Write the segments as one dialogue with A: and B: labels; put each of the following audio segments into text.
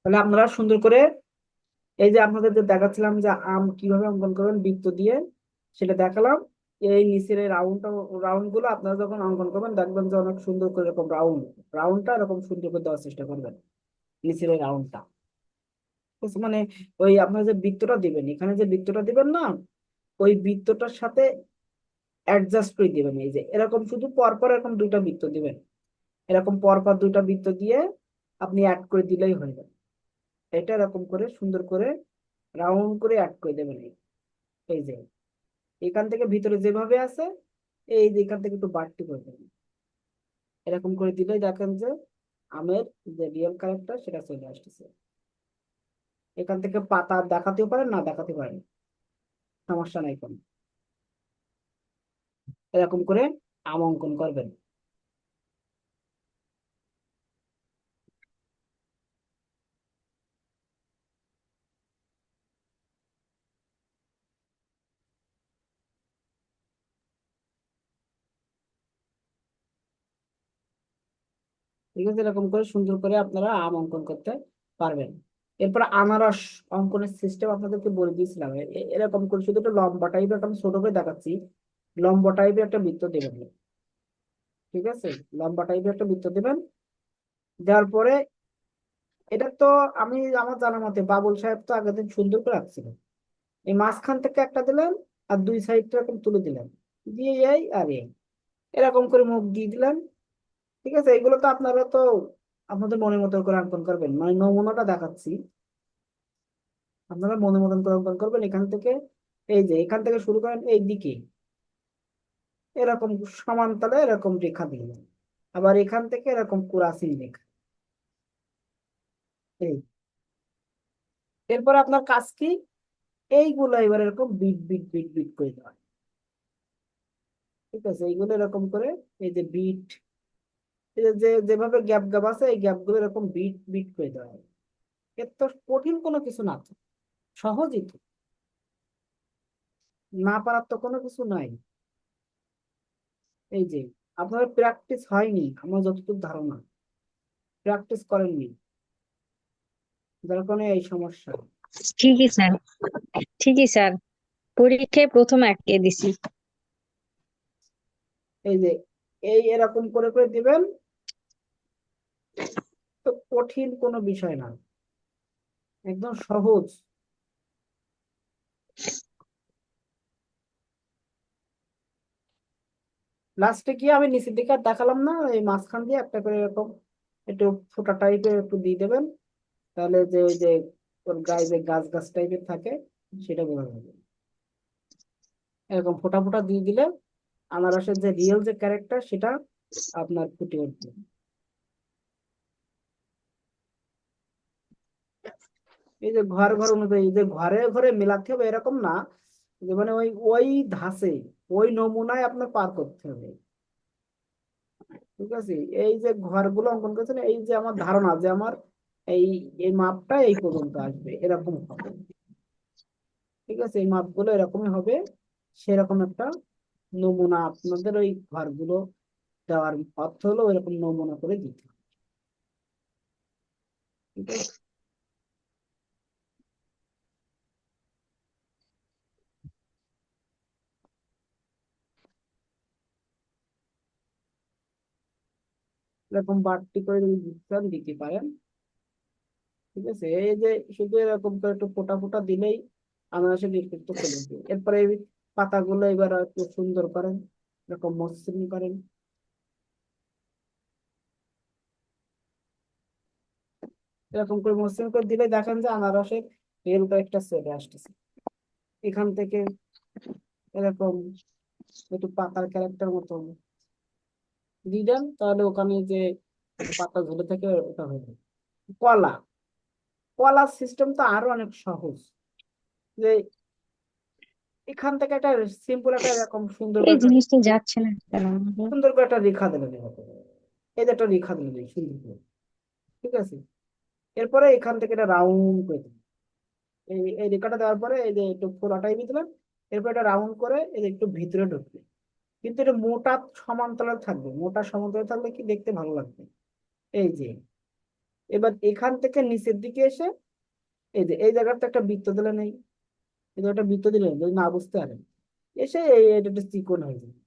A: তাহলে আপনারা সুন্দর করে এই যে আপনাদের যে দেখাচ্ছিলাম যে আম কিভাবে অঙ্কন করবেন বৃত্ত দিয়ে, সেটা দেখালাম। এই নিচের এই রাউন্ড গুলো আপনারা যখন অঙ্কন করবেন দেখবেন যে অনেক সুন্দর করে এরকম রাউন্ডটা এরকম সুন্দর করে দেওয়ার চেষ্টা করবেন, নিচের এই রাউন্ডটা। মানে ওই আপনার যে বৃত্তটা দিবেন, এখানে যে বৃত্তটা দিবেন না, ওই বৃত্তটার সাথে অ্যাডজাস্ট করে দিবেন। এই যে এরকম শুধু পরপর এরকম দুইটা বৃত্ত দিবেন, এরকম পরপর দুইটা বৃত্ত দিয়ে আপনি অ্যাড করে দিলেই হয়ে যাবে। এটা এরকম করে সুন্দর করে রাউন্ড করে অ্যাড করে দেবেন। এই যে এখান থেকে ভিতরে যেভাবে আছে, এই যে এখান থেকে একটু বাড়তি করে দেবেন। এরকম করে দিলেই দেখেন যে আমের যে রিয়েল কালারটা সেটা চলে আসতেছে। এখান থেকে পাতা দেখাতেও পারেন, না দেখাতে পারেন, সমস্যা নাই কোনো। এরকম করে আম অঙ্কন করবেন। ঠিক আছে, এরকম করে সুন্দর করে আপনারা আম অঙ্কন করতে পারবেন। এরপর আনারস অঙ্কনের সিস্টেম আপনাদেরকে বলে দিয়েছিলাম। এরকম করে শুধু একটা লম্বা টাইপের, একটা আমি ছোট করে দেখাচ্ছি, লম্বা টাইপের একটা বৃত্ত দেবেন। ঠিক আছে, লম্বা টাইপের একটা বৃত্ত দেবেন। দেওয়ার পরে এটা তো আমি আমার জানা মতে বাবুল সাহেব তো আগের দিন সুন্দর করে রাখছিল। এই মাঝখান থেকে একটা দিলেন, আর দুই সাইডটা এরকম তুলে দিলেন, দিয়ে এই আর এই এরকম করে মুখ দিয়ে দিলেন। ঠিক আছে, এগুলো তো আপনারা তো আপনাদের মনের মতো করে অঙ্কন করবেন, মানে নমুনাটা দেখাচ্ছি। আপনারা মনের মতন করে অঙ্কন করবেন। এখান থেকে এই যে এখান থেকে শুরু করেন এই দিকে এরকম সমান্তরালে এরকম রেখা দিলেন, আবার এখান থেকে এরকম কুরাসিন রেখা। এই এরপর আপনার কাজ কি, এইগুলো এবার এরকম বিট বিট বিট বিট করে দেওয়া। ঠিক আছে, এইগুলো এরকম করে এই যে বিট, এই যে যেভাবে গ্যাপ গ্যাপ আছে এই গ্যাপ গুলো এরকম বিট বিট করে দেওয়া হয়। এর তো কঠিন কোনো কিছু না তো, সহজই তো, না পারার তো কোনো কিছু নাই। এই যে আপনার প্র্যাকটিস হয়নি, আমার যতটুকু ধারণা প্র্যাকটিস করেননি, যার কারণে এই সমস্যা।
B: ঠিকই স্যার, ঠিকই স্যার, পরীক্ষায় প্রথম আটকে দিছি।
A: এই যে এই এরকম করে করে দিবেন, তো কঠিন কোনো বিষয় না, একদম সহজ। লাস্টে গিয়ে আমি নিচের দিকে আর দেখালাম না, এই মাঝখান দিয়ে একটা করে এরকম একটু ফোঁটা টাইপের একটু দিয়ে দেবেন, তাহলে যে ওই যে ওর গায়ে যে গাছ গাছ টাইপের থাকে সেটা বোঝা যাবে। এরকম ফোঁটা ফোঁটা দিয়ে দিলে আনারসের যে রিয়েল যে ক্যারেক্টার সেটা আপনার ফুটে উঠবে। এই যে ঘর ঘর অনুযায়ী যে ঘরে ঘরে মেলাতে হবে এরকম না, যে মানে ওই ওই ধাঁচে ওই নমুনায় আপনার পার করতে হবে। ঠিক আছে, এই যে ঘরগুলো অঙ্কন করছেন, এই যে আমার ধারণা যে আমার এই এই মাপটা এই পর্যন্ত আসবে এরকম হবে। ঠিক আছে, এই মাপগুলো এরকমই হবে, সেরকম একটা নমুনা আপনাদের ওই ঘরগুলো দেওয়ার অর্থ হলো এরকম নমুনা করে দিতে হবে। ঠিক আছে, এরকম বাড়তি করে যদি ডিসকাউন্ট দিতে পারেন। ঠিক আছে, এই যে শুধু এরকম করে একটু ফোটা ফোটা দিলেই আনারসের নির্মিত চলে আসবে। এরপরে এই পাতাগুলো এবার একটু সুন্দর করেন, এরকম মসৃণ করেন। এরকম করে মসৃণ করে দিলে দেখেন যে আনারসের রিয়েল একটা চলে আসতেছে। এখান থেকে এরকম একটু পাতার ক্যারেক্টার মতো দিয়ে দেন, তাহলে ওখানে যে পাতা ঝুলে থাকে ওটা হয়ে যাবে। কলা, কলার সিস্টেম তো আরো অনেক সহজ। যে এখান থেকে একটা সিম্পল একটা এরকম সুন্দর করে
B: এই
A: একটা
B: জিনিসটা যাচ্ছে না কেন আমাদের?
A: সুন্দর করে একটা রেখা দিলেন এভাবে। এই যে একটা রেখা দিলেন এই সুন্দর করে। ঠিক আছে, এরপরে এখান থেকে একটা রাউন্ড করে দিলেন। এই এই রেখাটা দেওয়ার পরে এই যে একটু ফোলাটাই দিলেন। এরপর এটা রাউন্ড করে এই যে একটু ভিতরে ঢুকবে, কিন্তু এটা মোটা সমান্তরাল থাকবে, মোটা সমান্তরাল থাকলে কি দেখতে ভালো লাগবে। এই যে এবার এখান থেকে নিচের দিকে এসে এই যে এই জায়গাটা একটা বৃত্ত দিলেন, এই যে একটা বৃত্ত দিলেন যদি না বুঝতে পারেন, এসে এটা একটা চিকন হয়ে যাবে,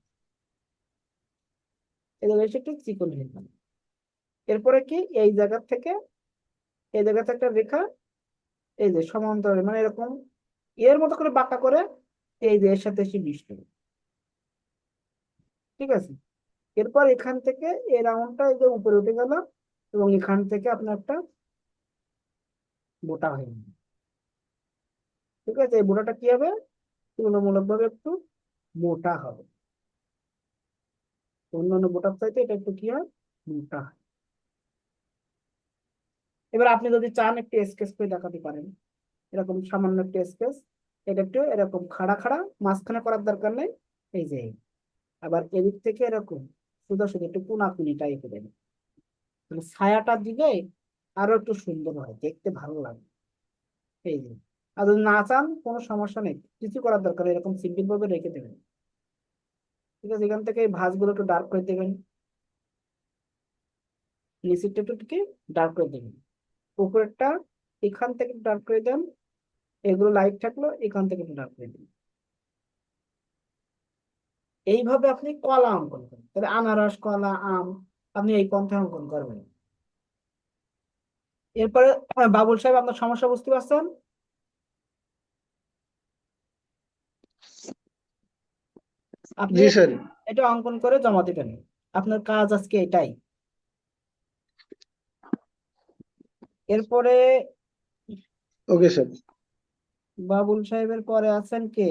A: এই জায়গায় এসে একটু চিকন হয়ে যাবে। এরপরে কি এই জায়গা থেকে এই জায়গাতে একটা রেখা, এই যে সমান্তরাল মানে এরকম এর মতো করে বাঁকা করে এই যে এর সাথে এসে মিশতে হবে। ঠিক আছে, এরপর এখান থেকে এই রাউন্ডটা এই যে উপরে উঠে গেল, এবং এখান থেকে আপনার একটা বোটা হয়ে গেল। ঠিক আছে, এই বোটাটা কি হবে, তুলনামূলক ভাবে একটু মোটা হবে, অন্যান্য বোটার চাইতে এটা একটু কি হয়, মোটা হয়। এবার আপনি যদি চান একটু স্কেচ করে দেখাতে পারেন, এরকম সামান্য একটু স্কেচ, এটা একটু এরকম খাড়া খাড়া, মাঝখানে করার দরকার নেই, এই যে আবার এদিক থেকে এরকম সোজা সোজা একটু কোনাকুনি টাইপের, মানে ছায়াটার দিকে আরো একটু সুন্দর হয়, দেখতে ভালো লাগে। এই যে, আর যদি না চান কোনো সমস্যা নেই, কিছু করার দরকার নেই, এরকম সিম্পল ভাবে রেখে দেবেন। ঠিক আছে, এখান থেকে এই ভাঁজগুলো একটু ডার্ক করে দেবেন, নিচেরটা একটু কি ডার্ক করে দেবেন, উপরেরটা এখান থেকে ডার্ক করে দেন, এগুলো লাইট থাকলো এখান থেকে একটু ডার্ক করে দিন। এইভাবে আপনি কলা অঙ্কন করেন, তাহলে আনারস, কলা, আম, আপনি এই পন্থায় অঙ্কন করবেন। এরপরে বাবুল সাহেব আপনার সমস্যা বুঝতে পারছেন? আপনি
C: জি স্যার।
A: এটা অঙ্কন করে জমা দিবেন, আপনার কাজ আজকে এটাই। এরপরে
C: ওকে স্যার।
A: বাবুল সাহেবের পরে আছেন কে,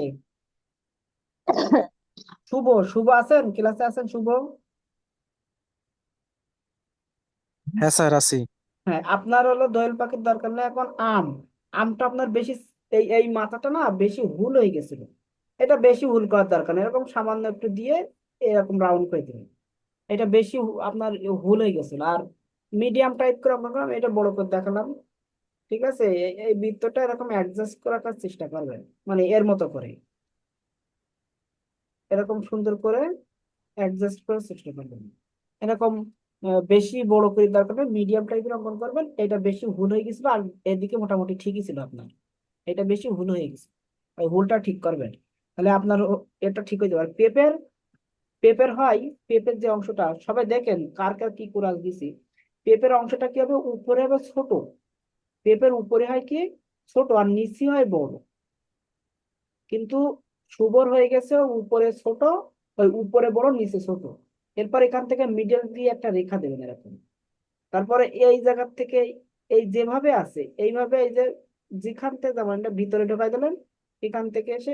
A: শুভ, শুভ আছেন, ক্লাসে আছেন শুভ?
D: হ্যাঁ স্যার আছি।
A: হ্যাঁ, আপনার হলো দোয়েল পাখির দরকার নেই এখন। আমটা আপনার বেশি, এই এই মাথাটা না বেশি হুল হয়ে গেছিল, এটা বেশি হুল করার দরকার নেই, এরকম সামান্য একটু দিয়ে এরকম রাউন্ড করে দিবেন। এটা বেশি আপনার হুল হয়ে গেছিল, আর মিডিয়াম টাইপ করে আপনার এটা বড় করে দেখালাম। ঠিক আছে, এই বৃত্তটা এরকম অ্যাডজাস্ট করার চেষ্টা করবেন, মানে এর মতো করে এরকম সুন্দর করে অ্যাডজাস্ট করার চেষ্টা করবেন। এরকম বেশি বড় করে দরকার নেই, মিডিয়াম টাইপের অঙ্কন করবেন। এটা বেশি ভুল হয়ে গেছিল, আর এদিকে মোটামুটি ঠিকই ছিল আপনার, এটা বেশি ভুল হয়ে গেছে, ওই ভুলটা ঠিক করবেন, তাহলে আপনার এটা ঠিক হয়ে যাবে। আর পেপের পেপের হয়, পেপের যে অংশটা সবাই দেখেন কার কার কি করে দিছি, পেপের অংশটা কি হবে, উপরে হবে ছোট, পেপের উপরে হয় কি ছোট আর নিচে হয় বড়, কিন্তু শুভর হয়ে গেছে উপরে ছোট, ওই উপরে বড় নিচে ছোট। এরপর এখান থেকে মিডল দিয়ে একটা রেখা দেবেন এরকম, তারপরে এই জায়গা থেকে এই যেভাবে আছে এইভাবে এই যে যেখান থেকে যেমন এটা ভিতরে ঢোকাই দিলেন, এখান থেকে এসে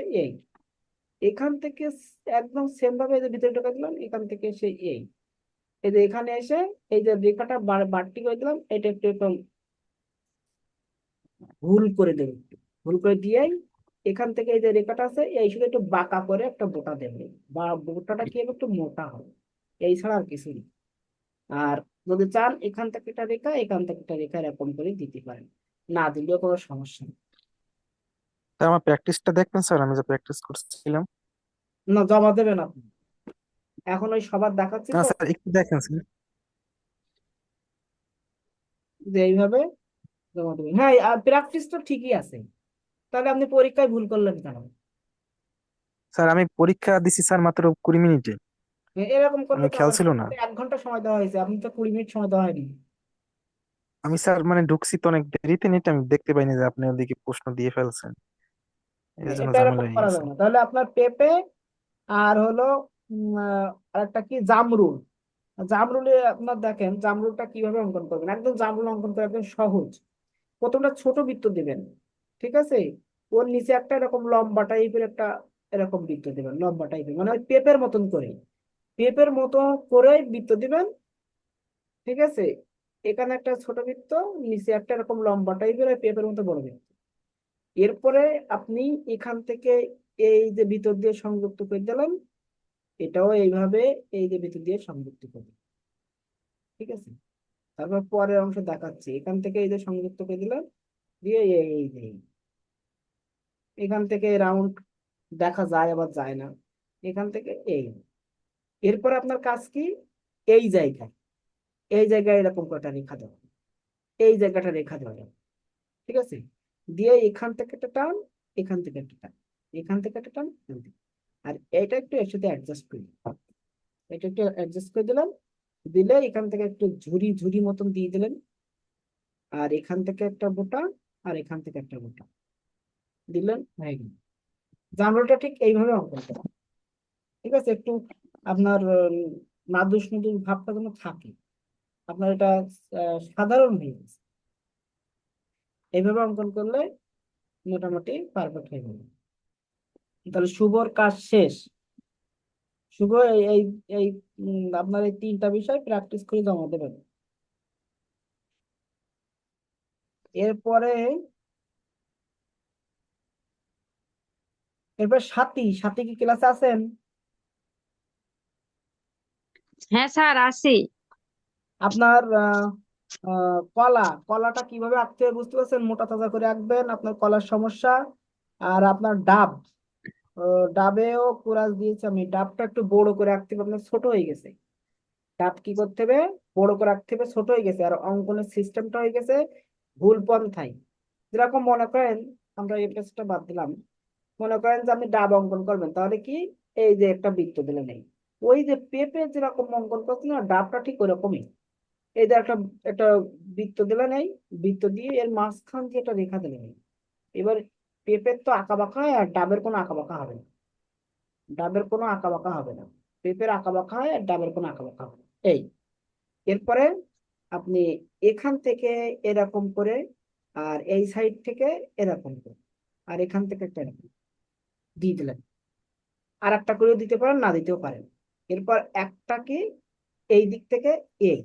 A: এখান থেকে একদম সেম ভাবে এই যে ভিতরে ঢোকাই দিলাম, এখান থেকে এসে এই যে এখানে এসে এই যে রেখাটা বাড়তি করে দিলাম, এটা একটু এরকম ভুল করে দেবেন, ভুল করে দিয়েই এখান থেকে এই যে রেখাটা আছে এই শুধু একটু বাঁকা করে একটা বোটা দেবেন, বা বোটাটা কি হবে একটু মোটা হবে, এই ছাড়া আর কিছু নেই। আর যদি চান এখান থেকে একটা রেখা এখান থেকে একটা রেখা এরকম করে দিতে পারেন, না দিলেও কোনো সমস্যা নেই।
D: স্যার আমার প্র্যাকটিসটা দেখবেন স্যার, আমি যে প্র্যাকটিস করছিলাম।
A: না, জমা দেবেন আপনি, এখন ওই সবার দেখাচ্ছি
D: না
A: তো,
D: স্যার একটু দেখেন স্যার।
A: যে এইভাবে জমা দেবেন। হ্যাঁ, আর প্র্যাকটিস তো ঠিকই আছে, তাহলে আপনি পরীক্ষায় ভুল করলেন কেন?
D: স্যার আমি পরীক্ষা দিছি স্যার মাত্র 20 মিনিটে,
A: এরকম করলে
D: আমি
A: তো
D: খেয়াল
A: হবে না,
D: ছিল না।
A: আপনাকে 1 ঘন্টা সময় দেওয়া হয়েছে, আপনি তো 20 মিনিট সময় দেওয়া হয়নি।
D: আমি স্যার মানে ঢুকছি তো অনেক দেরিতে, নেট আমি দেখতে পাইনি যে আপনি ওদিকে প্রশ্ন দিয়ে ফেলছেন, এর জন্য
A: এটা
D: ঝামেলা
A: এরকম
D: হয়ে
A: করা
D: গেছে।
A: যাবে না, তাহলে আপনার পেঁপে আর হলো আরেকটা কি জামরুল, জামরুলে আপনার দেখেন জামরুলটা কিভাবে অঙ্কন করবেন, একদম জামরুল অঙ্কন করা একদম সহজ। প্রথমটা ছোট বৃত্ত দিবেন, ঠিক আছে, ওর নিচে একটা এরকম লম্বা টাইপের একটা এরকম বৃত্ত দিবেন, লম্বা টাইপের মানে ওই পেঁপের মতন করে, পেঁপের মতো করে বৃত্ত দিবেন। ঠিক আছে, এখানে একটা ছোট বৃত্ত, নিচে একটা এরকম লম্বা টাইপের ওই পেঁপের মতো বড় বৃত্ত। এরপরে আপনি এখান থেকে এই যে ভিতর দিয়ে সংযুক্ত করে দিলেন, এটাও এইভাবে এই যে ভিতর দিয়ে সংযুক্ত করবেন। ঠিক আছে, তারপর পরের অংশ দেখাচ্ছি, এখান থেকে এই যে সংযুক্ত করে দিলাম, দিয়ে এই যে এখান থেকে রাউন্ড দেখা যায় আবার যায় না, এখান থেকে এরপর আপনার কাজ কি, এই জায়গায় এই জায়গায় এরকম কটা রেখা দেওয়া, এই জায়গাটা রেখা দেওয়া যাবে, ঠিক আছে? দিয়ে এখান থেকে একটা টান, এখান থেকে একটা টান, এখান থেকে একটা টান, এখান থেকে। আর এটা একটু এর সাথে অ্যাডজাস্ট করে দিলাম। এটা একটু অ্যাডজাস্ট করে দিলাম, দিলে এখান থেকে একটু ঝুরি ঝুরি মতন দিয়ে দিলেন। আর এখান থেকে একটা বোটা, আর এখান থেকে একটা বোটা দিলেন, হয়ে গেল। জানলাটা ঠিক এইভাবে অঙ্কন করা, ঠিক আছে? একটু আপনার নাদুস নুদুস ভাবটা যেন থাকে, আপনার এটা সাধারণ হয়ে গেছে। এইভাবে অঙ্কন করলে মোটামুটি পারফেক্ট হয়ে যাবে। তাহলে শুভর কাজ শেষ। শুভ এই এই এই আপনার এই 3টা বিষয় প্র্যাকটিস করে জমা দেবেন। এরপরে এরপর সাথী, সাথী কি ক্লাসে আছেন?
B: হ্যাঁ স্যার, আছি।
A: আপনার কলা, কলাটা কিভাবে আঁকতে হবে বুঝতে পারছেন? মোটা তাজা করে আঁকবেন, আপনার কলার সমস্যা। আর আপনার ডাব, ডাবেও কোরাস দিয়েছি আমি, ডাবটা একটু বড় করে আঁকতে হবে, আপনার ছোট হয়ে গেছে। ডাব কি করতে হবে? বড় করে আঁকতে হবে, ছোট হয়ে গেছে। আর অঙ্কনের সিস্টেমটা হয়ে গেছে ভুল পন্থায়। যেরকম মনে করেন, আমরা এই পেজটা বাদ দিলাম, মনে করেন যে আপনি ডাব অঙ্কন করবেন, তাহলে কি, এই যে একটা বৃত্ত দিলে নেই, ওই যে পেঁপে যেরকম অঙ্কন করছে না, ডাবটা ঠিক ওরকমই। এই যে একটা একটা বৃত্ত দিলে নেই, বৃত্ত দিয়ে এর মাঝখান দিয়ে একটা রেখা দিলে নেই। এবার পেঁপের তো আঁকা বাঁকা হয়, আর ডাবের কোনো আঁকা বাঁকা হবে না। ডাবের কোনো আঁকা বাঁকা হবে না, পেঁপের আঁকা বাঁকা হয়, আর ডাবের কোনো আঁকা বাঁকা হবে না। এই এরপরে আপনি এখান থেকে এরকম করে, আর এই সাইড থেকে এরকম করে, আর এখান থেকে একটা এরকম দিয়ে দিলেন। আর একটা করেও দিতে পারেন, না দিতেও পারেন। এরপর একটাকে এই দিক থেকে এই,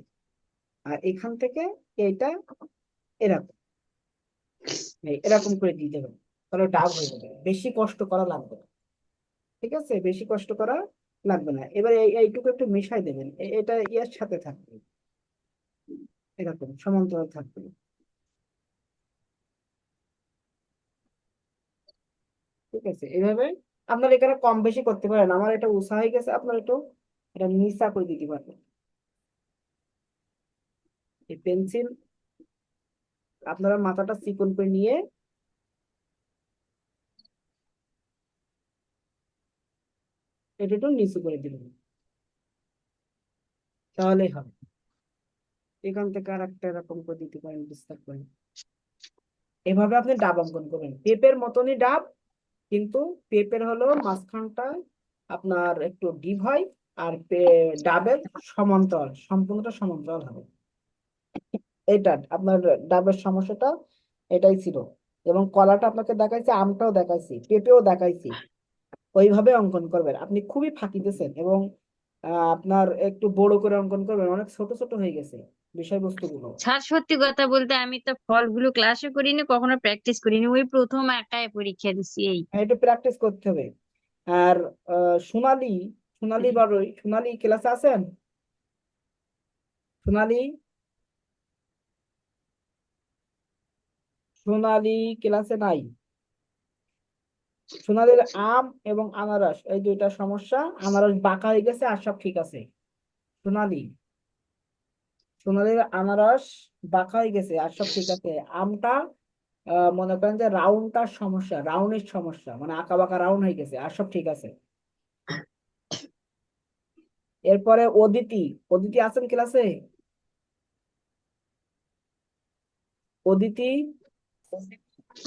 A: আর এখান থেকে এইটা এরকম, এরকম করে দিয়ে দেবেন। তাহলে ডাব হয়ে যাবে, বেশি কষ্ট করা লাগবে না। ঠিক আছে, বেশি কষ্ট করা লাগবে না। এবার এইটুকু একটু মিশাই দেবেন, এটা এর সাথে থাকবে, এরকম সমান্তরাল থাকবে। ঠিক আছে, এইভাবে আপনার এখানে কম বেশি করতে পারেন। আমার এটা উষা হয়ে গেছে, আপনার একটু এটা নিচা করে দিতে পারবেন। এই পেন্সিল আপনারা মাথাটা চিকন করে নিয়ে এটা একটু নিচু করে দিবেন, তাহলেই হবে। এখান থেকে আর একটা এরকম করে দিতে পারেন, বিস্তার করে। এভাবে আপনি ডাব অঙ্কন করবেন, পেঁপের মতনই ডাব, কিন্তু পেঁপের হলো মাঝখানটা আপনার একটু ডিপ হয়, আর ডাবের সমান্তরাল, সম্পূর্ণটা সমান্তরাল হবে। এটা আপনার ডাবের সমস্যাটা এটাই ছিল। এবং কলাটা আপনাকে দেখাইছি, আমটাও দেখাইছি, পেঁপেও দেখাইছি। ওইভাবে অঙ্কন করবেন। আপনি খুবই ফাঁকি দিয়েছেন, এবং আপনার একটু বড় করে অঙ্কন করবেন, অনেক ছোট ছোট হয়ে গেছে বিষয়বস্তুগুলো।
B: স্যার, সত্যি কথা বলতে আমি তো ফলগুলো ক্লাসে করিনি, কখনো প্র্যাকটিস করিনি, ওই প্রথম একটাই পরীক্ষা দিচ্ছি এই।
A: একটু প্র্যাকটিস করতে হবে। আর সোনালি, সোনালি বারোই, সোনালি ক্লাসে আছেন? সোনালি, সোনালি ক্লাসে নাই। সোনালির আম এবং আনারস এই দুইটা সমস্যা, আনারস বাঁকা হয়ে গেছে, আর সব ঠিক আছে। সোনালি, সোনালির আনারস বাঁকা হয়ে গেছে, আর সব ঠিক আছে। আমটা মনে করেন যে রাউন্ডটার সমস্যা, রাউন্ডের সমস্যা, মানে আঁকা বাঁকা রাউন্ড হয়ে গেছে, আর সব ঠিক আছে। এরপরে অদিতি, অদিতি আছেন ক্লাসে? অদিতি,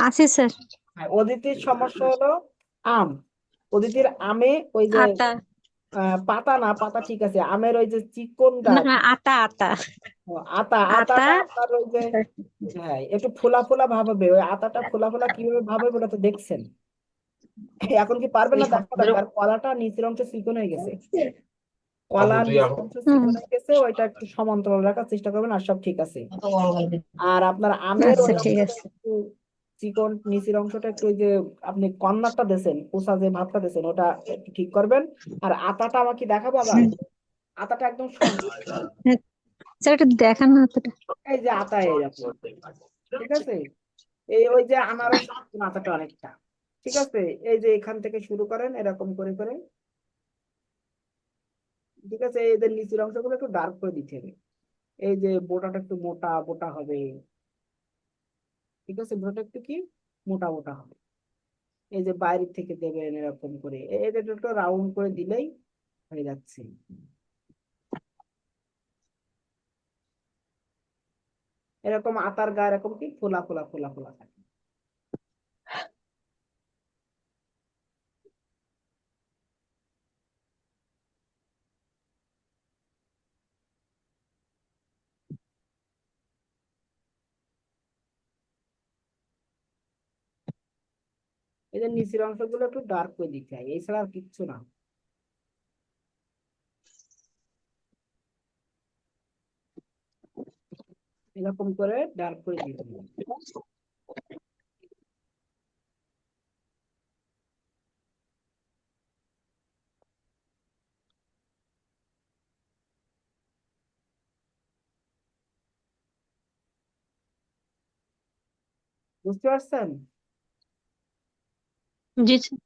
B: আছে স্যার।
A: হ্যাঁ, অদিতির সমস্যা হলো আম। অদিতির আমে ওই যে
B: আতা।
A: পাতা না, পাতা ঠিক আছে, আমের ওই যে চিকনটা,
B: না, আতা আতা।
A: আতা,
B: আতা।
A: আতাটা আপনার ওই যে, হ্যাঁ, একটু ফোলা ফোলা ভাব হবে। ওই আতাটা ফোলা ফোলা কিভাবে ভাব হবে ওটা তো দেখছেন। এখন কি পারবেন না দেখাতে? আর কলাটা নিচের অংশ চিকন হয়ে গেছে, কলা নিচের অংশ
B: হুম।
A: চিকন হয়ে গেছে, ওইটা একটু সমান্তরাল রাখার চেষ্টা করবেন, আর সব ঠিক আছে। আর আপনার আমের
B: আচ্ছা,
A: ওই
B: ঠিক
A: অংশটা
B: আছে।
A: একটু চিকন, নিচের অংশটা একটু, ওই যে আপনি কর্নারটা দিয়েছেন, কোষা যে ভাবটা দিয়েছেন, ওটা একটু ঠিক করবেন। আর আতাটা আমাকে দেখাবো আবার, আতাটা একদম সমান।
B: হ্যাঁ, স্যার একটু দেখান না হাতটা।
A: এই যে আতা এরকম, ঠিক আছে? এই ওই যে আনারস আতাটা অনেকটা, ঠিক আছে? এই যে এখান থেকে শুরু করেন এরকম করে করে, ঠিক আছে? এদের নিচের অংশগুলো একটু ডার্ক করে দিতে হবে। এই যে বোটাটা একটু মোটা বোটা হবে, ঠিক আছে, ভুঁড়াটা একটু কি মোটা মোটা হবে। এই যে বাইরে থেকে দেবেন এরকম করে, এটা একটু রাউন্ড করে দিলেই হয়ে যাচ্ছে। এরকম আতার গা এরকম কি ফোলা ফোলা ফোলা ফোলা থাকে। এই যে নিচের অংশগুলো একটু ডার্ক করে দিতে হয়, এছাড়া আর কিচ্ছু না। এরকম করে ডার্ক করে দিতে হবে। বুঝতে পারছেন?
B: জি স্যার।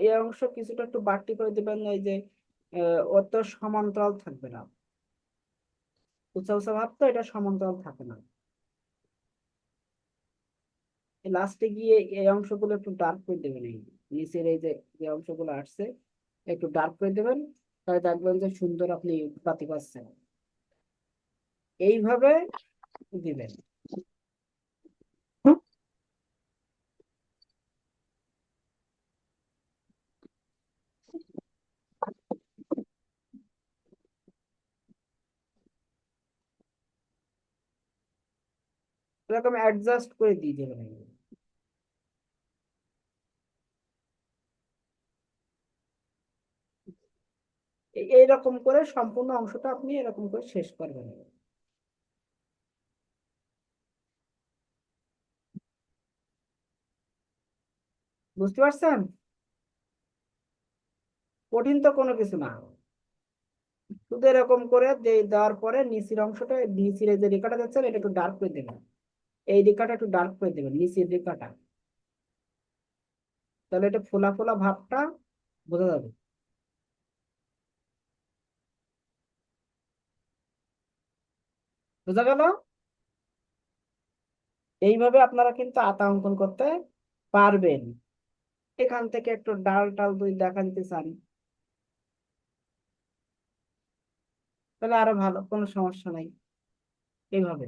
A: এই অংশ কিছুটা একটু বাড়তি করে দিবেন, এই যে অত সমান্তরাল থাকবে না, উঁচা উঁচা ভাব তো, এটা সমান্তরাল থাকে না। লাস্টে গিয়ে এই অংশগুলো একটু ডার্ক করে দেবেন, এই নিচের এই যে যে অংশগুলো আসছে একটু ডার্ক করে দেবেন, তাহলে দেখবেন যে সুন্দর আপনি পাতি পাচ্ছেন। এইভাবে দিবেন। এরকম অ্যাডজাস্ট করে দিয়ে দেবেন। এইরকম করে সম্পূর্ণ অংশটা আপনি এরকম করে শেষ করবেন। বুঝতে পারছেন? কঠিন তো কোনো কিছু না, শুধু এরকম করে দেওয়ার পরে নিচের অংশটা, নিচের এই যে রেখাটা যাচ্ছে এটা একটু ডার্ক করে দেবেন, এই রেখাটা একটু ডার্ক করে দেবেন নিচের রেখাটা, তাহলে এটা ফোলা ফোলা ভাবটা বোঝা যাবে। বোঝা গেল? এইভাবে আপনারা কিন্তু আতা অঙ্কন করতে পারবেন। এখান থেকে একটু ডাল টাল যদি দেখা দিতে চান তাহলে আরো ভালো, কোনো সমস্যা নাই। এইভাবে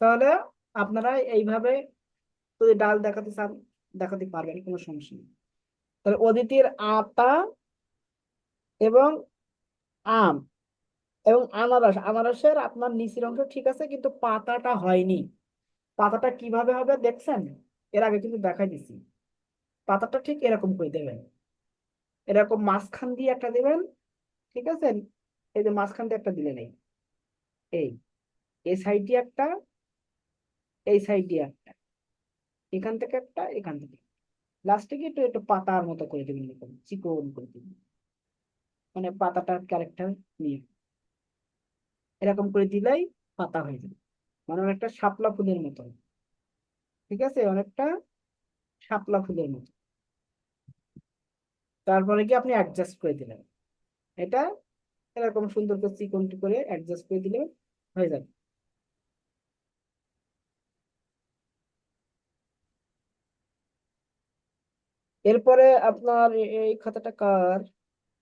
A: তাহলে আপনারা এইভাবে যদি ডাল দেখাতে চান দেখাতে পারবেন, কোনো সমস্যা নেই। তাহলে অদিতির আতা এবং আম এবং আনারস, আনারসের আপনার নিচের অংশ ঠিক আছে কিন্তু পাতাটা হয়নি। পাতাটা কিভাবে হবে দেখছেন? এর আগে কিন্তু দেখাই দিছি। পাতাটা ঠিক এরকম করে দেবেন, এরকম মাঝখান দিয়ে একটা দেবেন। ঠিক আছে, এই যে মাঝখান দিয়ে একটা দিলেন, এই এই সাইড দিয়ে একটা, এই সাইড দিয়ে একটা, এখান থেকে একটা, এখান থেকে লাস্টে গিয়ে একটু একটু পাতার মতো করে দেবেন, এরকম চিকন করে দেবেন, মানে পাতাটার ক্যারেক্টার নিয়ে এরকম করে দিলেই পাতা হয়ে যাবে, মানে অনেকটা শাপলা ফুলের মতো। ঠিক আছে, অনেকটা শাপলা ফুলের মতো। তারপরে কি আপনি অ্যাডজাস্ট করে দিলেন এটা, এরকম সুন্দর করে চিকন করে অ্যাডজাস্ট করে দিলে হয়ে যাবে। এরপরে আপনার এই খাতাটা কার?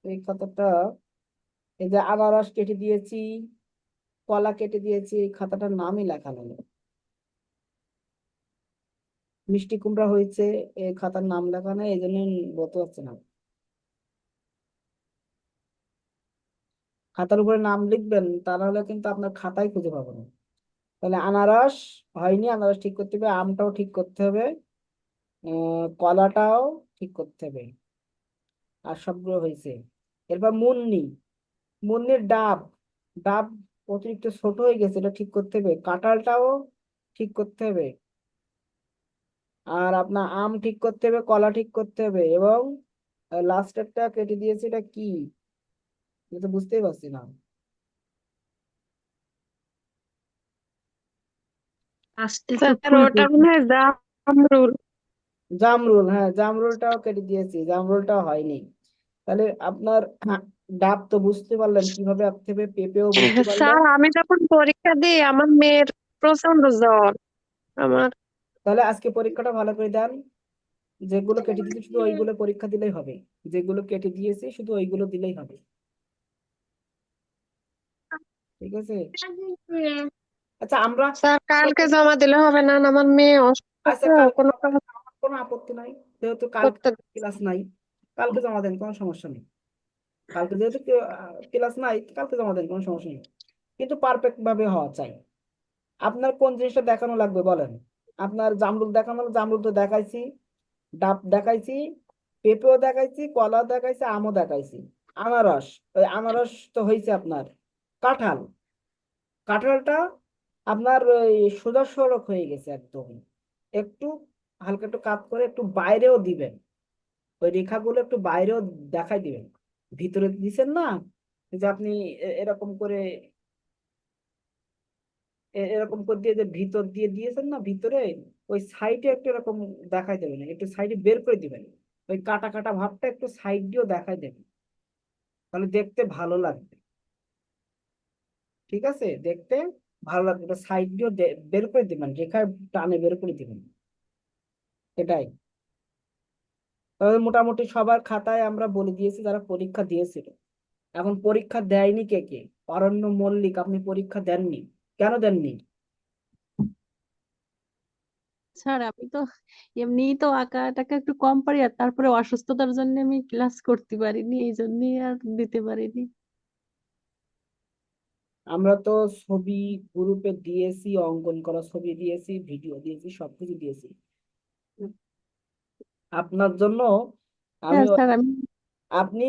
A: এই খাতাটা, এই যে আনারস কেটে দিয়েছি, কলা কেটে দিয়েছি, এই খাতাটার নামই লেখা নেই। মিষ্টি কুমড়া হয়েছে, এই খাতার নাম লেখা নেই, এই জন্য বলতে পারছে না। খাতার উপরে নাম লিখবেন, তা নাহলে কিন্তু আপনার খাতায় খুঁজে পাবেন না। তাহলে আনারস হয়নি, আনারস ঠিক করতে হবে, আমটাও ঠিক করতে হবে, কলাটাও ঠিক করতে হবে, আর সবগুলো হয়েছে। এরপর মুন্নি, মুন্নির ডাব, ডাব অতিরিক্ত ছোট হয়ে গেছে, এটা ঠিক করতে হবে। কাঁঠালটাও ঠিক করতে হবে, আর আপনার আম ঠিক করতে হবে, কলা ঠিক করতে হবে, এবং লাস্টেরটা কেটে দিয়েছে, এটা কি? এটা তো বুঝতেই পারছি না।
B: আস্তে তো
E: স্যার ওটা
B: ফুলকপি।
E: মনে হয় জামরুল।
A: জামরুল, হ্যাঁ জামরুলটাও কেটে দিয়েছি, জামরুলটাও হয়নি। তাহলে আপনার ডাব তো বুঝতে পারলেন কিভাবে আসতে হবে, পেঁপেও বুঝতে পারলেন।
E: স্যার আমি যখন পরীক্ষা দিই আমার মেয়ের প্রচন্ড জ্বর। আমার
A: তাহলে আজকে পরীক্ষাটা ভালো করে দেন। যেগুলো কেটে দিয়েছি শুধু ওইগুলো পরীক্ষা দিলেই হবে, যেগুলো কেটে দিয়েছি শুধু ওইগুলো দিলেই হবে। ঠিক আছে। আচ্ছা আমরা
E: স্যার কালকে জমা দিলে হবে না? না, আমার মেয়ে অসুস্থ
A: আচ্ছা
E: তো,
A: কালকে
E: কোনো
A: জমা
E: কাজ
A: দেন, আমার কোনো আপত্তি নাই, যেহেতু কালকে
E: করতে।
A: ক্লাস নাই। কালকে জমা দেন, কোনো সমস্যা নেই। কালকে যেহেতু ক্লাস নাই, কালকে জমা দেন, কোনো সমস্যা নেই। কিন্তু পারফেক্ট ভাবে হওয়া চাই। আপনার কোন জিনিসটা দেখানো লাগবে বলেন। আপনার জামরুল দেখানো, জামরুল তো দেখাইছি, ডাব দেখাইছি, পেঁপেও দেখাইছি, কলাও দেখাইছি, আমও দেখাইছি। আনারস, ওই আনারস তো হয়েছে আপনার। কাঁঠাল, কাঁঠালটা আপনার ওই সোজা সড়ক হয়ে গেছে একদম। একটু হালকা একটু কাত করে একটু বাইরেও দিবেন, ওই রেখাগুলো একটু বাইরেও দেখাই দিবেন। ভিতরে দিছেন না, এই যে আপনি এরকম করে এরকম করে দিয়ে যে ভিতর দিয়ে দিয়েছেন না ভিতরে, ওই সাইডে একটু এরকম দেখাই দেবেন, একটু সাইডে বের করে দিবেন। ওই কাটা কাটা ভাবটা একটু সাইড দিয়েও দেখাই দেবেন, তাহলে দেখতে ভালো লাগবে। ঠিক আছে, দেখতে ভালো লাগবে, এটা সাইড দিয়েও বের করে দিবেন, রেখায় টানে বের করে দিবেন। এটাই। তবে মোটামুটি সবার খাতায় আমরা বলে দিয়েছি যারা পরীক্ষা দিয়েছিল। এখন পরীক্ষা দেয়নি কে কে? অরণ্য মল্লিক, আপনি পরীক্ষা দেননি, কেন দেননি?
F: স্যার আমি তো এমনিই তো আঁকা টাকা একটু কম পারি, আর তারপরে অসুস্থতার জন্য আমি ক্লাস করতে পারিনি, এই জন্যই আর দিতে পারিনি।
A: আমরা তো ছবি গ্রুপে দিয়েছি, অঙ্কন করা ছবি দিয়েছি, ভিডিও দিয়েছি, সবকিছু দিয়েছি আপনার জন্য। আমি
F: হ্যাঁ স্যার আমি
A: আপনি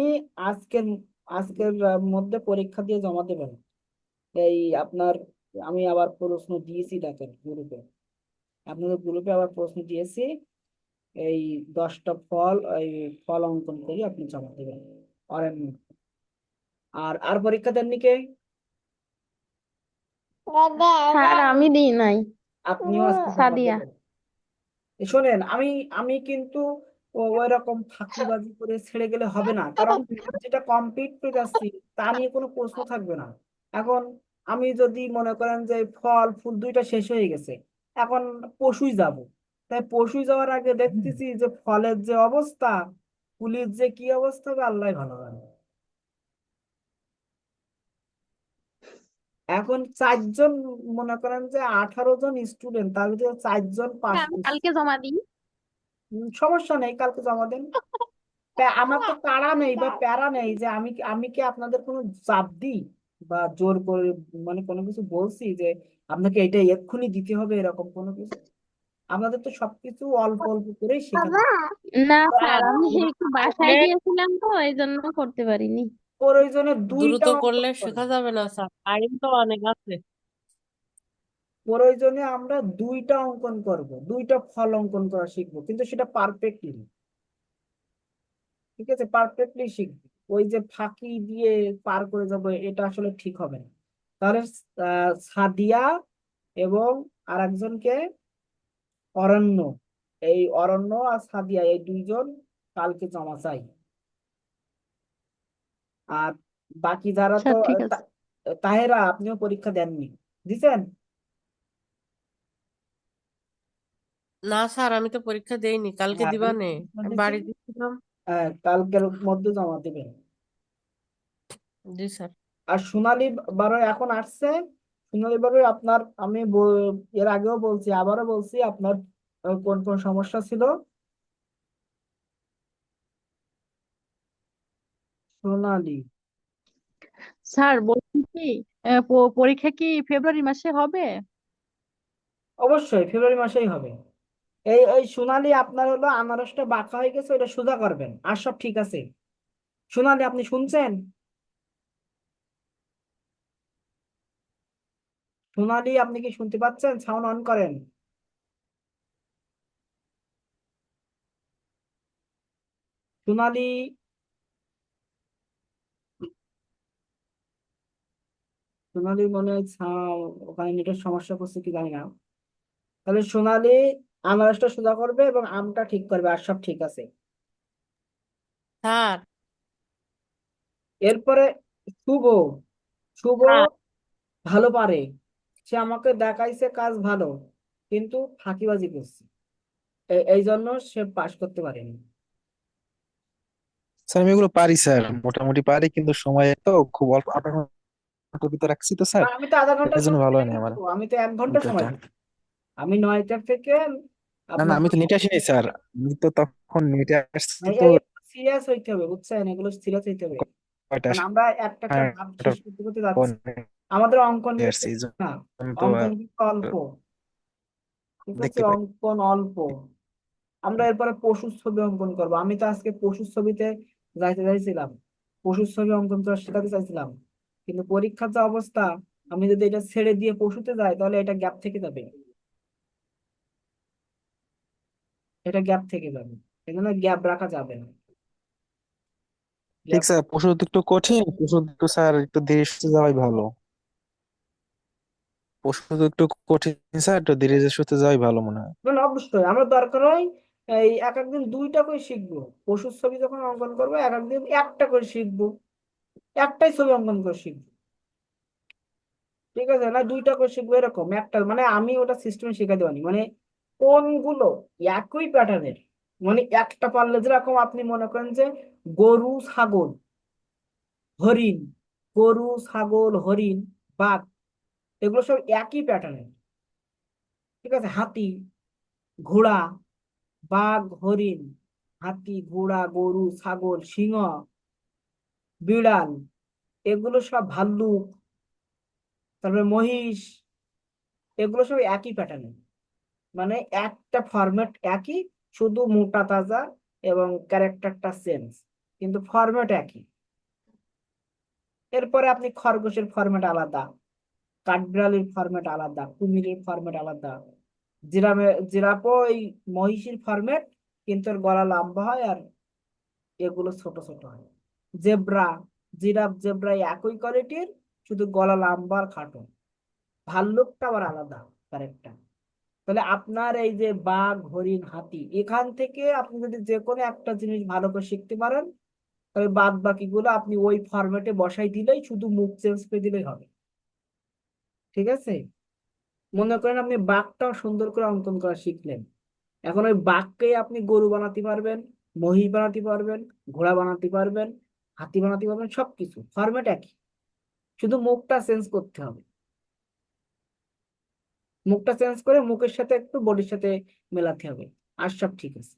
A: আজকের আজকের মধ্যে পরীক্ষা দিয়ে জমা দেবেন। এই আপনার, আমি আবার প্রশ্ন দিয়েছি, দেখেন গ্রুপে, আপনাদের গ্রুপে আবার প্রশ্ন দিয়েছি। এই 10টা ফল, এই ফল অঙ্কন করে আপনি জমা দেবেন। অরেন, আর আর পরীক্ষা দেননি কে?
G: স্যার আমি দিই নাই।
A: আপনিও আজকে জমা
G: সাদিয়া।
A: দেবেন। শোনেন, আমি আমি কিন্তু ওই রকম ফাঁকিবাজি করে ছেড়ে গেলে হবে না, কারণ যেটা কমপ্লিট করে যাচ্ছি তা নিয়ে কোনো প্রশ্ন থাকবে না। এখন আমি যদি মনে করেন যে ফল ফুল দুইটা শেষ হয়ে গেছে, এখন পশুই যাব, তাই পশুই যাওয়ার আগে দেখতেছি যে ফলের যে অবস্থা, ফুলের যে কি অবস্থা হবে আল্লাহ ভালো জানে। এখন 4 জন, মনে করেন যে 18 জন স্টুডেন্ট, তার ভিতরে 4 জন পাস
G: আমি
A: করছে।
G: কালকে জমা দিই।
A: সমস্যা নেই, কালকে জমা দেন। আমার তো তাড়া নেই বা প্যারা নেই যে আমি আমি কি আপনাদের কোনো চাপ দিই বা জোর করে, মানে কোনো কিছু বলছি যে আপনাকে এটা এক্ষুনি দিতে হবে, এরকম কোনো কিছু। আপনাদের তো সবকিছু অল্প অল্প করেই শেখানো।
G: না স্যার,
A: আর
G: আমি একটু বাসায় গিয়েছিলাম তো এই জন্য করতে পারিনি।
A: প্রয়োজনে
H: দ্রুত
A: দুইটা
H: করলে
A: অঙ্কন
H: শেখা
A: করবেন।
H: যাবে না স্যার, টাইম তো অনেক আছে।
A: প্রয়োজনে আমরা দুইটা অঙ্কন করব, দুইটা ফল অঙ্কন করা শিখবো, কিন্তু সেটা পারফেক্টলি। ঠিক আছে, পারফেক্টলি শিখবো। ওই যে ফাঁকি দিয়ে পার করে যাবো, এটা আসলে ঠিক হবে না। তাহলে সাদিয়া এবং আরেকজনকে, অরণ্য, এই অরণ্য আর সাদিয়া এই 2 জন কালকে জমা চাই। আর বাকি যারা তো
F: স্যার ঠিক আছে।
A: তাহেরা, আপনিও পরীক্ষা দেননি, দিছেন?
H: না স্যার, আমি তো পরীক্ষা দেইনি, কালকে
A: হ্যাঁ আমি
H: দিবানে।
A: পরীক্ষা
H: আমি
A: দিছি।
H: বাড়িতে ছিলাম।
A: কালকের মধ্যে জমা দেবেন।
H: জি স্যার।
A: আর সোনালী বারো এখন আসছে। সোনালী বারো আপনার, আমি এর আগেও বলছি, আবারও বলছি, আপনার কোন কোন সমস্যা ছিল। সোনালী,
F: স্যার বলছি কি, পরীক্ষা কি ফেব্রুয়ারি মাসে হবে?
A: অবশ্যই ফেব্রুয়ারি মাসেই হবে। এই এই সোনালী, আপনার হলো আনারসটা বাঁকা হয়ে গেছে, ওটা সোজা করবেন, আর সব ঠিক আছে। সোনালী, আপনি শুনছেন? সোনালী, আপনি কি শুনতে পাচ্ছেন? সাউন্ড অন করেন। সোনালী, সোনালী মনে হয় ওখানে নেটের সমস্যা করছে কি জানি না। তাহলে সোনালী, আনারসটা সোজা করবে এবং আমটা ঠিক করবে, আর সব ঠিক আছে।
H: স্যার
A: এরপরে শুভ, শুভ
E: হ্যাঁ
A: ভালো পারে, সে আমাকে দেখাইছে কাজ ভালো, কিন্তু ফাঁকিবাজি করছে, এই জন্য সে পাশ করতে পারেনি।
D: স্যার আমি এগুলো পারি স্যার, মোটামুটি পারি, কিন্তু সময় তো খুব অল্প, আধা ঘন্টার ভিতরে রাখছি তো স্যার,
A: আর আমি তো আধা ঘন্টা
D: এর জন্য
A: সময়
D: ভালো
A: দিই
D: হয়নি
A: না
D: আমার
A: তো, আমি তো 1 ঘন্টা সময়
D: বিষয়টা।
A: দিই। আমি 9টা থেকে
D: না না,
A: আপনার
D: আমি তো নেটে আসিনি স্যার, আমি তো তখন নেটে আসছি তো
A: সিরিয়াস হইতে হবে, বুঝছেন, এগুলো সিরিয়াস হইতে হবে।
D: কয়টা
A: মানে আমরা একটা একটা ধাপ
D: সাড়ে
A: শেষ করতে করতে যাচ্ছি। আমাদের অঙ্কন
D: নয়টায়
A: কিন্তু
D: আসছি, এই
A: না,
D: জন্য তো
A: অঙ্কন
D: আর
A: কিন্তু অল্প, ঠিক আছে,
D: দেখতে পাই।
A: অঙ্কন অল্প। আমরা এরপরে পশুর ছবি অঙ্কন করব। আমি তো আজকে পশুর ছবিতে যাইতে চাইছিলাম, পশুর ছবি অঙ্কন করা শেখাতে চাইছিলাম, কিন্তু পরীক্ষার যে অবস্থা, আমি যদি এটা ছেড়ে দিয়ে পশুতে যাই তাহলে এটা গ্যাপ থেকে যাবে, এটা গ্যাপ থেকে যাবে, এই জন্য গ্যাপ রাখা যাবে না,
D: ঠিক
A: গ্যাপ।
D: স্যার, পশু তো একটু কঠিন, পশু একটু স্যার একটু ধীরে সুস্থে যাওয়াই ভালো, পশু তো একটু কঠিন স্যার, একটু ধীরে সুস্থে যাওয়াই ভালো মনে হয়।
A: মানে অবশ্যই আমরা দরকার হয় এই এক একদিন 2টা করে শিখবো, পশুর ছবি যখন অঙ্কন করবো এক একদিন একটা করে শিখবো, একটাই ছবি অঙ্কন করে শিখবো, ঠিক আছে, না 2টা করে শিখবো এরকম একটা, মানে আমি ওটা সিস্টেমে শিখা দেওয়ানি, মানে কোনগুলো একই প্যাটার্নের, মানে একটা পারলে যেরকম আপনি মনে করেন যে গরু ছাগল হরিণ, গরু ছাগল হরিণ বাঘ, এগুলো সব একই প্যাটার্নের, ঠিক আছে, হাতি ঘোড়া, বাঘ হরিণ হাতি ঘোড়া গরু ছাগল সিংহ বিড়াল, এগুলো সব ভাল্লুক, তারপরে মহিষ, এগুলো সব একই প্যাটার্নের, মানে একটা ফরম্যাট একই, শুধু মোটা তাজা এবং ক্যারেক্টারটা চেঞ্জ, কিন্তু ফরম্যাট একই। এরপরে আপনি খরগোশের ফরম্যাট আলাদা, কাঠবিড়ালির ফরম্যাট আলাদা, কুমিরের ফরম্যাট আলাদা, জিরাফ ওই মহিষীর ফরম্যাট, কিন্তু ওর গলা লম্বা হয় আর এগুলো ছোট ছোট হয়। জেব্রা, জিরাফ জেব্রা একই কোয়ালিটির, শুধু গলা লম্বা আর খাটো। ভাল্লুকটা আবার আলাদা ক্যারেক্টার। তাহলে আপনার এই যে বাঘ হরিণ হাতি, এখান থেকে আপনি যদি যে কোনো একটা জিনিস ভালো করে শিখতে পারেন, তবে বাদ বাকিগুলো আপনি ওই ফরম্যাটে বসাই দিলেই, শুধু মুখ চেঞ্জ করে দিলেই হবে, ঠিক আছে। মনে করেন আপনি বাঘটাও সুন্দর করে অঙ্কন করা শিখলেন, এখন ওই বাঘকে আপনি গরু বানাতে পারবেন, মহিষ বানাতে পারবেন, ঘোড়া বানাতে পারবেন, হাতি বানাতে পারবেন, সবকিছু ফরম্যাট একই, শুধু মুখটা চেঞ্জ করতে হবে, মুখটা চেঞ্জ করে মুখের সাথে একটু বডির সাথে মেলাতে হবে, আর সব ঠিক আছে।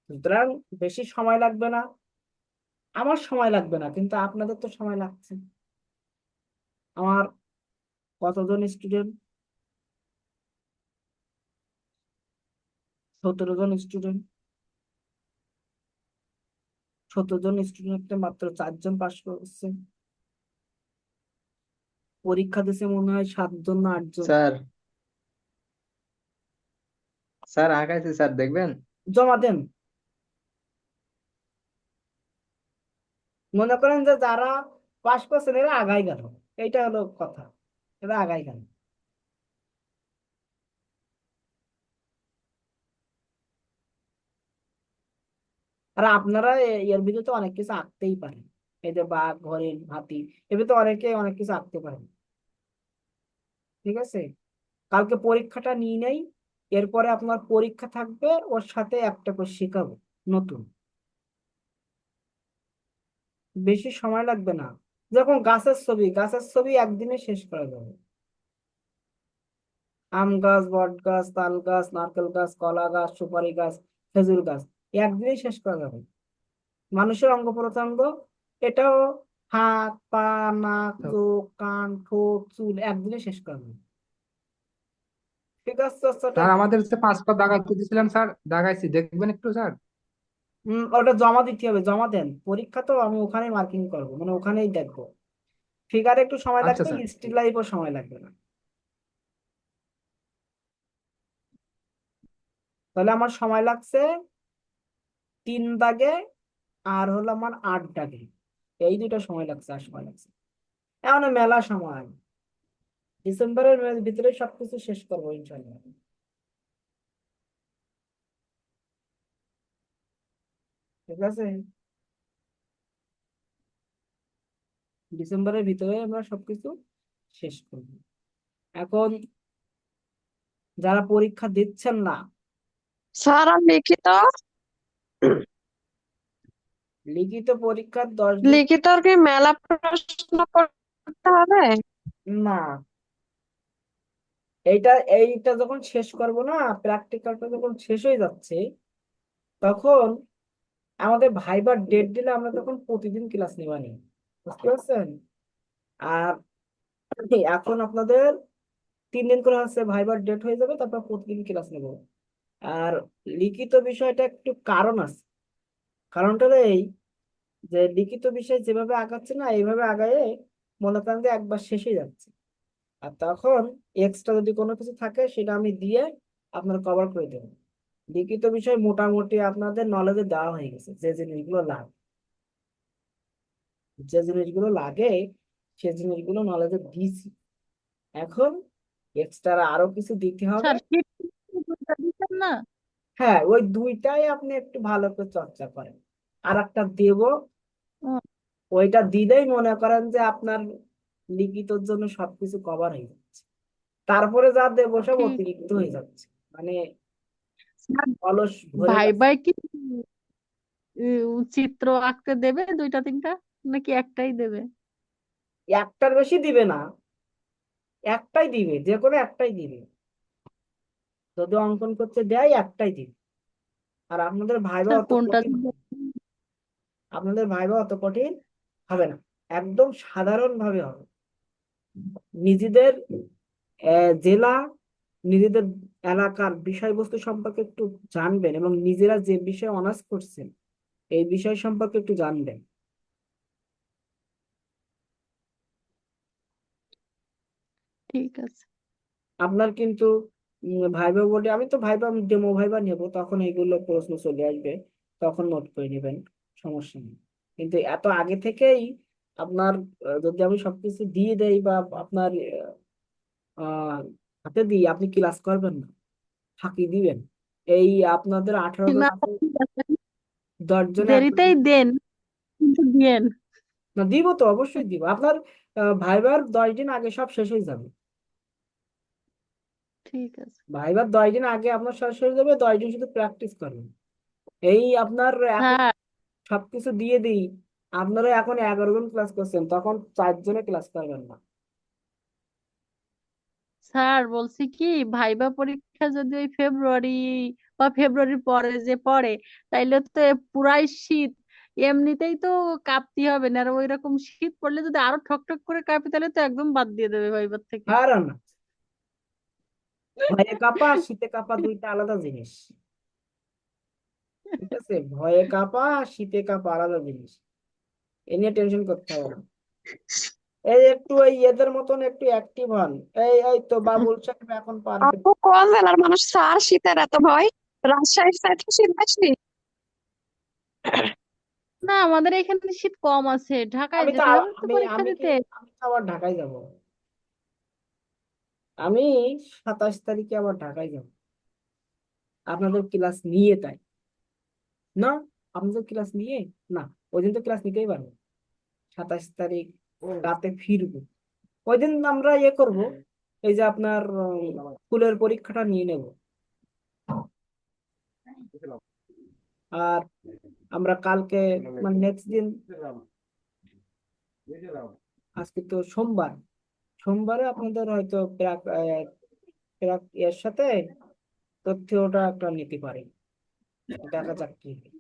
A: সুতরাং বেশি সময় লাগবে না, আমার সময় লাগবে না, কিন্তু আপনাদের তো সময় লাগছে। আমার কতজন স্টুডেন্ট, 17 জন স্টুডেন্ট, 17 জন স্টুডেন্ট মাত্র 4 জন পাস করছে, পরীক্ষা দিছে মনে হয় 7 জন না 8 জন।
I: স্যার, স্যার আঁকাইছি স্যার, দেখবেন?
A: জমা দেন। মনে করেন যে যারা পাস করছেন এরা আগাই গেল, এইটা হলো কথা, এরা আগাই গেল। আর আপনারা এর ভিতরে তো অনেক কিছু আঁকতেই পারেন, এই যে বাঘ হরিণ হাতি, এর ভিতরে অনেকে অনেক কিছু আঁকতে পারেন, ঠিক আছে। কালকে পরীক্ষাটা নিয়ে নেই, এরপরে আপনার পরীক্ষা থাকবে, ওর সাথে একটা করে শেখাবো নতুন, বেশি সময় লাগবে না। যেরকম গাছের ছবি, গাছের ছবি একদিনে শেষ করা যাবে, আম গাছ বট গাছ তাল গাছ নারকেল গাছ কলা গাছ সুপারি গাছ খেজুর গাছ, একদিনে শেষ করা যাবে। মানুষের অঙ্গ প্রত্যঙ্গ, এটাও হাত পা নাক চোখ কান ঠোঁট চুল একদিনে শেষ করা যাবে, ঠিক আছে চর্চাটা।
J: স্যার আমাদের যে 5 পা দাগাইতে দিয়েছিলাম স্যার, দাগাইছি, দেখবেন একটু স্যার?
A: ওটা জমা দিতে হবে, জমা দেন, পরীক্ষা তো আমি ওখানেই মার্কিং করবো, মানে ওখানেই দেখবো। ফিগারে একটু সময়
J: আচ্ছা
A: লাগবে,
J: স্যার।
A: স্টিল লাইফও সময় লাগবে না। তাহলে আমার সময় লাগছে 3 দাগে, আর হলো আমার 8 দাগে, এই দুটো সময় লাগছে, আর সময় লাগছে এখন মেলা সময়, ডিসেম্বরের ভিতরে সবকিছু শেষ করবো ইনশাল্লাহ। ঠিক আছে, ডিসেম্বরের ভিতরে আমরা সবকিছু শেষ করব। এখন যারা পরীক্ষা দিচ্ছেন না,
E: স্যার আর লিখিত
A: লিখিত পরীক্ষার 10 দিন
E: লিখিত আর কি মেলা প্রশ্ন করতে হবে?
A: না, এইটা যখন শেষ করব না, প্র্যাকটিক্যালটা যখন শেষ হয়ে যাচ্ছে, তখন আমাদের ভাইবার ডেট দিলে আমরা তখন প্রতিদিন ক্লাস নেবানি, বুঝতে পারছেন? আর এখন আপনাদের 3 দিন করে হচ্ছে ভাইবার ডেট হয়ে যাবে, তারপর প্রতিদিন ক্লাস নেব। আর লিখিত বিষয়টা একটু কারণ আছে, কারণটা হলো এই যে লিখিত বিষয় যেভাবে আগাচ্ছে না, এইভাবে আগায়ে মনে করেন যে একবার শেষ হয়ে যাচ্ছে, আর তখন এক্সট্রা যদি কোনো কিছু থাকে সেটা আমি দিয়ে আপনার কভার করে দেবো। লিখিত বিষয় মোটামুটি আপনাদের নলেজে দেওয়া হয়ে গেছে, যে জিনিসগুলো লাগে সে জিনিসগুলো নলেজে দিয়েছি। এখন এক্সট্রা আরো কিছু দিতে হবে।
F: স্যার শীত দিচ্ছেন না?
A: হ্যাঁ, ওই দুইটাই আপনি একটু ভালো করে চর্চা করেন। আর একটা দেব,
F: ও,
A: ওইটা দিলেই মনে করেন যে আপনার লিখিতর জন্য সবকিছু কভার হয়ে যাচ্ছে। তারপরে যা দেবো সব
F: ঠিক।
A: অতিরিক্ত হয়ে যাচ্ছে, মানে
F: স্যার
A: অলস ভরে
F: ভাই
A: যাচ্ছে।
F: ভাই কি চিত্র আঁকতে দেবে 2টা 3টা নাকি একটাই দেবে?
A: একটার বেশি দিবে না, একটাই দিবে, যে কোনো একটাই দিবে। যদি অঙ্কন করতে দেয় একটাই দিবে। আর আপনাদের ভাইবা
F: স্যার
A: অত
F: কোনটা
A: কঠিন
F: দিবে?
A: আপনাদের ভাইবা অত কঠিন হবে না, একদম সাধারণ ভাবে হবে। নিজেদের জেলা, নিজেদের এলাকার বিষয়বস্তু সম্পর্কে একটু জানবেন এবং নিজেরা যে বিষয়ে অনার্স করছেন এই বিষয় সম্পর্কে একটু জানবেন।
F: ঠিক আছে।
A: আপনার কিন্তু ভাইবা বোর্ডে, আমি তো ভাইবা ডেমো ভাইবা নেব, তখন এইগুলো প্রশ্ন চলে আসবে, তখন নোট করে নেবেন, সমস্যা নেই। কিন্তু এত আগে থেকেই আপনার যদি আমি সবকিছু দিয়ে দেই বা আপনার আহ হাতে দিই, আপনি ক্লাস করবেন না, ফাঁকি দিবেন। এই আপনাদের 18 জন
F: না
A: আছে,
F: ঠিক আছে,
A: 10 জনে একটা
F: দেরিতেই দেন কিন্তু দিয়েন।
A: না, দিব তো, অবশ্যই দিব। আপনার ভাইবার 10 দিন আগে সব শেষ হয়ে যাবে।
F: ঠিক আছে।
A: ভাইবার 10 দিন আগে আপনার শেষ হয়ে যাবে, 10 দিন শুধু প্র্যাকটিস করবেন। এই আপনার এখন
F: স্যার
A: সবকিছু দিয়ে দিই, আপনারা এখন 11 জন ক্লাস করছেন, তখন 4 জনে ক্লাস করবেন না।
F: স্যার বলছি কি, ভাইবা পরীক্ষা যদি ওই ফেব্রুয়ারি বা ফেব্রুয়ারির পরে যে পড়ে, তাইলে তো পুরাই শীত, এমনিতেই তো কাঁপতে হবে না, আর ওই রকম শীত পড়লে যদি আরো ঠক ঠক করে কাঁপি তাহলে তো একদম বাদ দিয়ে দেবে ভাইবার থেকে।
A: আর না, ভয়ে কাঁপা আর শীতে কাঁপা দুইটা আলাদা জিনিস, ঠিক আছে? ভয়ে কাঁপা আর শীতে কাঁপা আলাদা জিনিস, এ নিয়ে টেনশন করতে হবে না। এই একটু এই এদের মতন একটু অ্যাক্টিভ হন। এই তো বাবুল সাহেব এখন পারবে।
E: আপু কোন জেলার মানুষ স্যার শীতের এত ভয়? রাজশাহীর সাইড শীত বেশি?
F: না, আমাদের এখানে শীত কম আছে, ঢাকায়
A: আমি তো
F: যেতে
A: আ-
F: হবে তো
A: আমি
F: পরীক্ষা
A: আমি কি
F: দিতে।
A: আমি তো আবার ঢাকায় যাব। আমি 27 তারিখে আবার ঢাকায় যাব, আপনাদের ক্লাস নিয়ে। তাই না, আপনাদের ক্লাস নিয়ে না, ওই দিন তো ক্লাস নিতেই পারবো। 27 তারিখ রাতে ফিরবো, ওই দিন আমরা ইয়ে করব, এই যে আপনার স্কুলের পরীক্ষাটা নিয়ে নেব। আর আমরা কালকে, মানে নেক্সট দিন, আজকে তো সোমবার, সোমবারে আপনাদের হয়তো প্রাক প্রাক এর সাথে তথ্যটা একটা নিতে পারি, দেখা যাক কি হয়।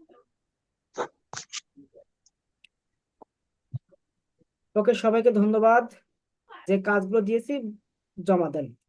A: ওকে, সবাইকে ধন্যবাদ, যে কাজগুলো দিয়েছি জমা দেন।